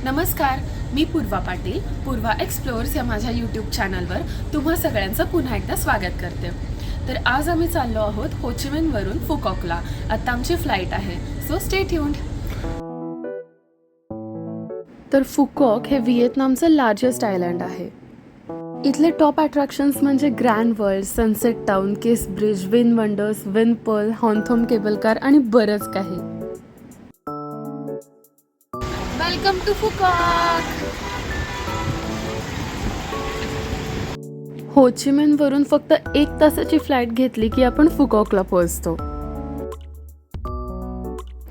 नमस्कार, मी पूर्वा पाटील. पूर्वा एक्सप्लोअर्स या माझ्या यूट्यूब चॅनलवर तुम्हा सगळ्यांचं पुन्हा एकदा स्वागत करते. तर आज आम्ही चाललो आहोत होचिमिनवरून फुकॉकला. आता आमची फ्लाईट आहे, सो स्टे ट्यून्ड. तर फुकॉक हे व्हिएतनामचं लार्जेस्ट आयलंड आहे. इथले टॉप अट्रॅक्शन्स म्हणजे Grand World, Sunset Town, Kiss Bridge, VinWonders, Vinpearl, Hon Thom cable car आणि बरंच काही. Welcome to फुकॉक. होचिमिनवरून फक्त 1 तासाची फ्लाईट घेतली की आपण फुकॉकला पोहोचतो.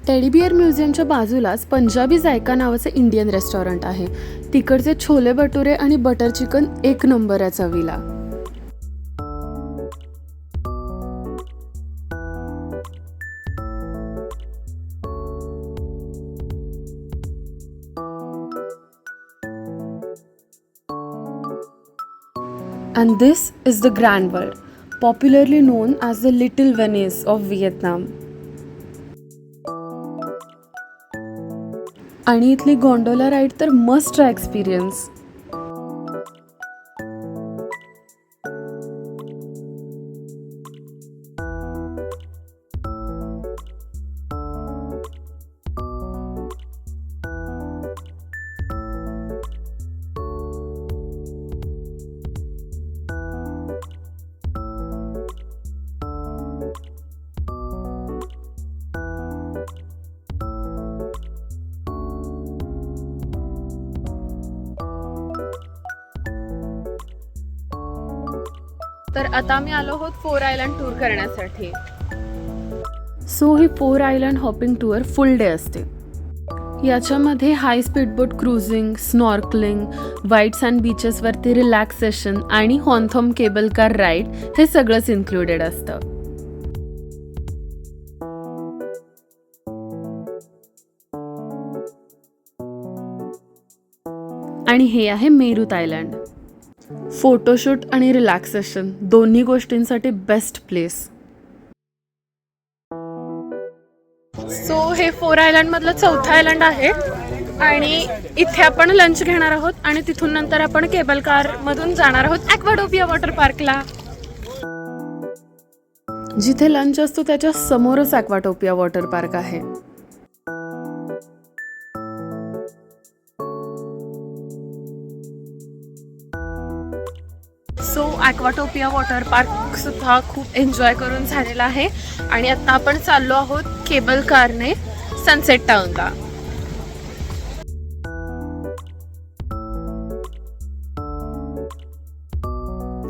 टेडी बिअर म्युझियमच्या बाजूलाच पंजाबी जायका नावाचं इंडियन रेस्टॉरंट आहे. तिकडचे छोले भटुरे आणि बटर चिकन 1 नंबर आहे चवीला. And this is the Grand World, popularly known as the Little Venice of Vietnam. आणि इथली गोंडोला राईड तर मस्ट ट्राय एक्सपिरियन्स. तर आता आम्ही आलो आहोत 4 आयलंड टूर करण्यासाठी. सो ही 4 आयलंड हॉपिंग टूर फुल डे असते. याच्यामध्ये हाय स्पीड बोट क्रुझिंग, स्नॉर्कलिंग, व्हाईट सँड बीचेसवरती रिलॅक्सेशन आणि हॉन्थोम केबल कार राईड हे सगळंच इन्क्लुडेड असतं. आणि हे आहे मेरूत आयलंड. फोटोशूट आणि रिलॅक्सेशन दोन्ही गोष्टींसाठी बेस्ट प्लेस. सो हे 4 आयलंड मधलं 4थं आयलंड आहे आणि इथे आपण लंच घेणार आहोत आणि तिथून नंतर आपण केबल कार मधून जाणार आहोत ॲक्वाटोपिया वॉटर पार्कला. जिथे लंच असतो त्याच्या समोरच ॲक्वाटोपिया वॉटर पार्क आहे. सो ॲक्वाटोपिया वॉटर पार्क सुद्धा खूप एन्जॉय करून झालेला आहे आणि आता आपण चाललो आहोत केबल कारने सनसेट टाउनला.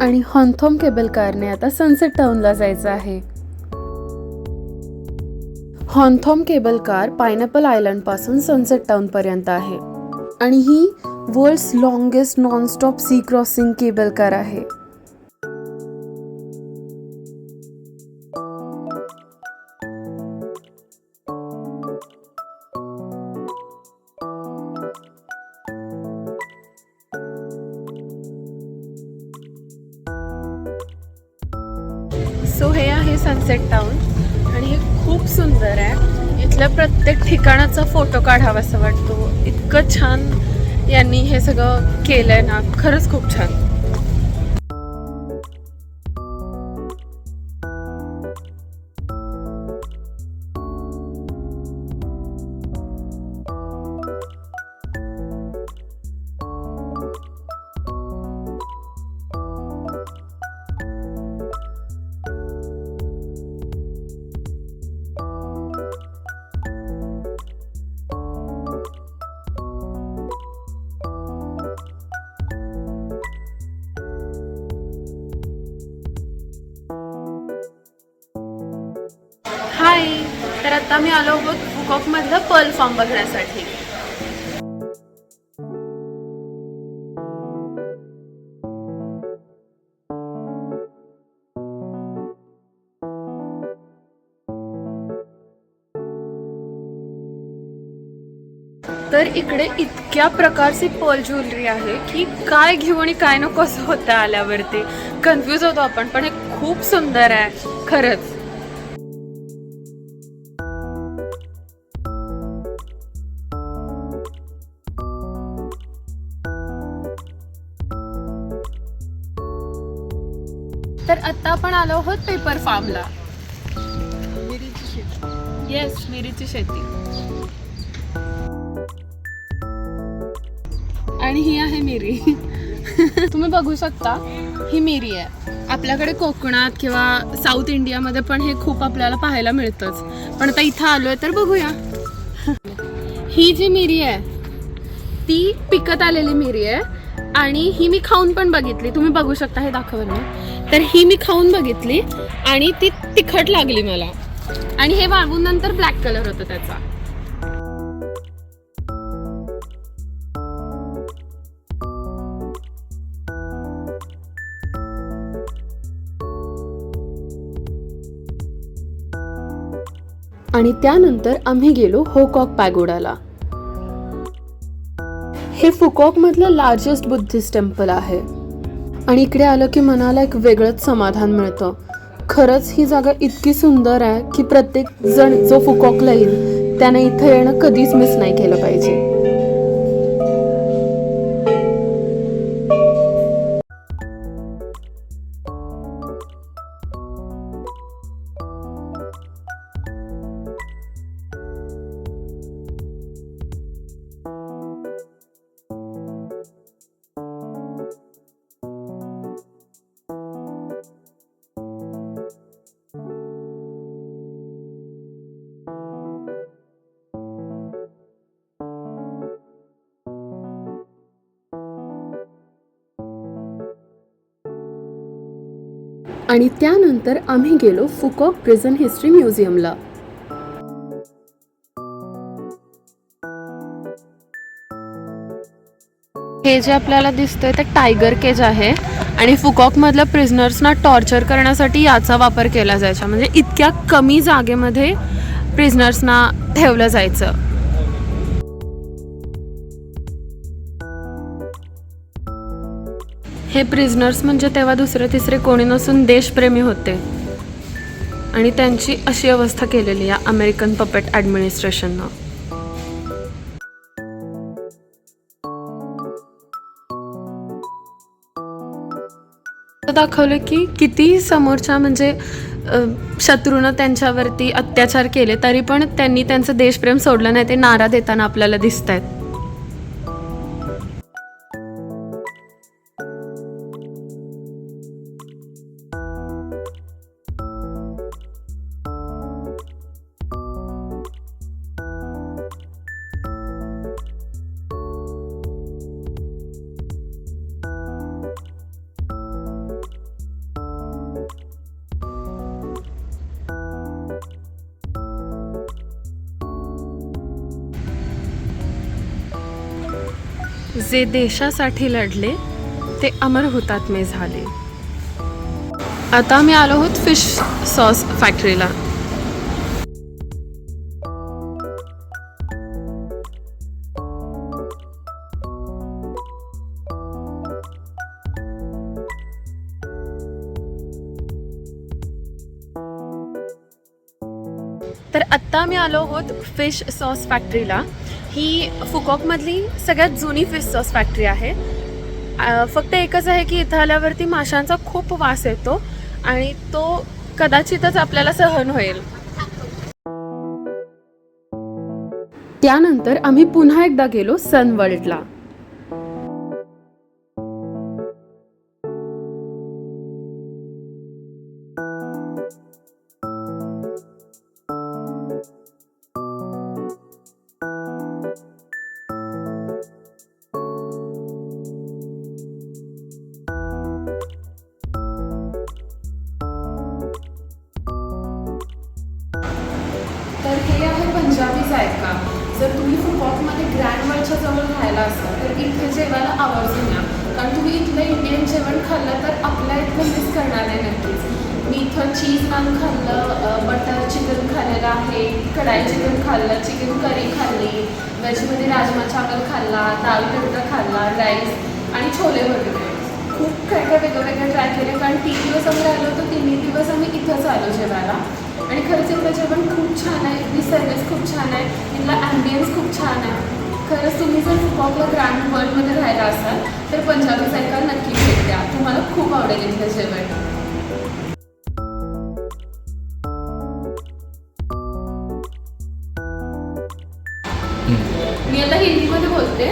आणि हॉन्थोम केबल कारने आता सनसेट टाउनला जायचं आहे. Hon Thom cable car Pineapple Island पासून सनसेट टाउन पर्यंत आहे आणि ही world's longest nonstop sea crossing cable car आहे. सो हे आहे सनसेट टाउन आणि हे खूप सुंदर आहे. इथल्या प्रत्येक ठिकाणाचा फोटो काढावासा वाटतो. इतकं छान यांनी हे सगळं केलंय ना, खरंच खूप छान. हाय, तर आता मी आलो आहोत फुकॉक मधलं पर्ल फार्म बघण्यासाठी. तर इकडे इतक्या प्रकारची पर्ल ज्वेलरी आहे की काय घेऊ आणि काय नको असं होतं. आल्यावरती कन्फ्यूज होतो आपण, पण हे खूप सुंदर आहे खरंच. तर आता आपण आलो आहोत पेपर फार्मला. येस, मिरीची शेती. आणि ही आहे मिरी. तुम्ही बघू शकता, ही मिरी आहे. आपल्याकडे कोकणात किंवा साऊथ इंडियामध्ये पण हे खूप आपल्याला पाहायला मिळतंच, पण आता इथं आलोय तर बघूया. ही जी मिरी आहे ती पिकत आलेली मिरी आहे आणि ही मी खाऊन पण बघितली. तुम्ही बघू शकता, हे दाखवलं ना, तर ही मी खाऊन बघितली आणि ती तिखट लागली मला. आणि हे वाळवून नंतर ब्लॅक कलर होतं त्याचा. आणि त्यानंतर आम्ही गेलो होकॉक पॅगोडाला. हे फुकॉक मधलं लार्जेस्ट बुद्धिस्ट टेम्पल आहे आणि इकडे आलं की मनाला एक वेगळंच समाधान मिळतं. खरंच ही जागा इतकी सुंदर आहे की प्रत्येक जण जो फुकॉकला येईल त्याने इथं येणं कधीच मिस नाही केलं पाहिजे. आणि त्यानंतर आम्ही गेलो फुकॉक प्रिझन हिस्ट्री म्युझियमला. हे जे आपल्याला दिसतंय ते टायगर केज आहे आणि फुकॉक मधल्या प्रिझनर्सना टॉर्चर करण्यासाठी याचा वापर केला जायचा. म्हणजे इतक्या कमी जागेमध्ये प्रिझनर्सना ठेवलं जायचं. हे प्रिझनर्स म्हणजे तेव्हा दुसरे तिसरे कोणी नसून देशप्रेमी होते आणि त्यांची अशी अवस्था केलेली या अमेरिकन पपेट ॲडमिनिस्ट्रेशननं. दाखवलं की किती समोरच्या म्हणजे शत्रूनं त्यांच्यावरती अत्याचार केले तरी पण त्यांनी त्यांचं देशप्रेम सोडलं नाही. ते नारा देताना आपल्याला दिसत आहेत. जे देशासाठी लढले ते अमर हुतात्मे झाले. आता मी आलो आहोत फिश सॉस फॅक्टरीला. तर आत्ता मी आलो आहोत फिश सॉस फॅक्टरीला. ही फुकॉकमधली सगळ्यात जुनी फिश सॉस फॅक्टरी आहे. फक्त एकच आहे की इथं आल्यावरती माशांचा खूप वास येतो आणि तो कदाचितच आपल्याला सहन होईल. त्यानंतर आम्ही पुन्हा एकदा गेलो सनवर्ल्डला. तर हे आहे पंजाबी जायका. जर तुम्ही फुकॉकमध्ये ग्रँड वर्ल्डच्या जवळ राहायला असाल तर इथे जेवायला आवर्जून या, कारण तुम्ही इथलं इंडियन जेवण खाल्लं तर आपल्या इथलं मिस करणार नाही नक्कीच. मी इथं चीज नान खाल्लं, बटर चिकन खाल्लेलं आहे, कढाई चिकन खाल्लं, चिकन करी खाल्ली, व्हेजमध्ये राजमा चावल खाल्ला, दाल तडका खाल्ला, राईस आणि छोले भटुरे. खूप काय काय वेगळं ट्राय केलं, कारण 3 दिवस आम्ही राहिलो होतो. 3 दिवस आम्ही इथंच आलो जेवायला. आणि खरंच इथलं जेवण खूप छान आहे, इथली सर्विस खूप छान आहे, इथला ॲम्बियन्स खूप छान आहे. खरंच तुम्ही जर फुकॉकला ग्रँड वर्ल्डमध्ये राहायला असाल तर पंजाबी जायका नक्की भेट द्या. तुम्हाला खूप आवडेल इथलं जेवण. होते।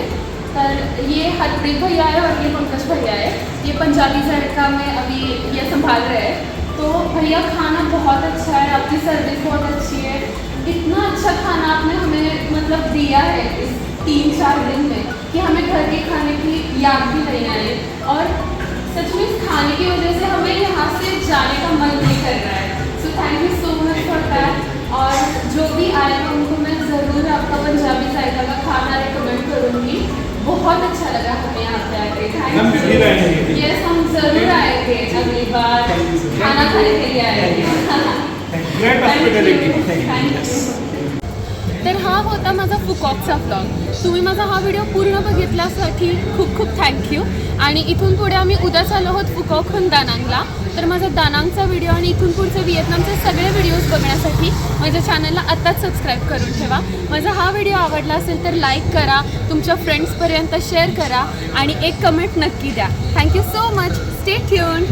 तर ये हरप्रीत भैया है और ये पंकज भैया है। ये पंजाबी जायका में अभी ये संभाल रहे हैं। तो भैया खाना बहुत अच्छा है, आपकी सर्विस बहुत अच्छी है। इतना अच्छा खाना आपने हमें मतलब दिया है इस 3-4 दिन में कि हमें घर के खाने की याद भी नहीं आई। और सच में इस खाने की वजह से हमें यहाँ से जाने का मन नहीं कर रहा है। So thank you so much for that. और जो भी आएगा उनको मैं ज़रूर आपका पंजाबी जायका का खाना रिकमेंड करूँगी। बहुत अच्छा लगा हमें यहाँ पे आके। Thank you. यस, हम ज़रूर आएंगे अगली बार, खाना खाने के लिए आएंगे। Thank you. तर हा होता माझा फुकॉकचा व्लॉग। तुम्ही माझा हा व्हिडिओ पूर्ण बघितल्यासाठी खूप खूप थँक्यू। आणि इथून पुढे आम्ही उद्या चाललो आहोत फुकॉकहून दानांगला। तर माझा दानांगचा व्हिडिओ आणि इथून पुढचे व्हिएतनामचे सगळे व्हिडिओज बघण्यासाठी माझ्या चॅनलला आत्ताच सबस्क्राईब करून ठेवा। माझा हा व्हिडिओ आवडला असेल तर लाईक करा, तुमच्या फ्रेंड्सपर्यंत शेअर करा आणि एक कमेंट नक्की द्या। Thank you so much. Stay tuned.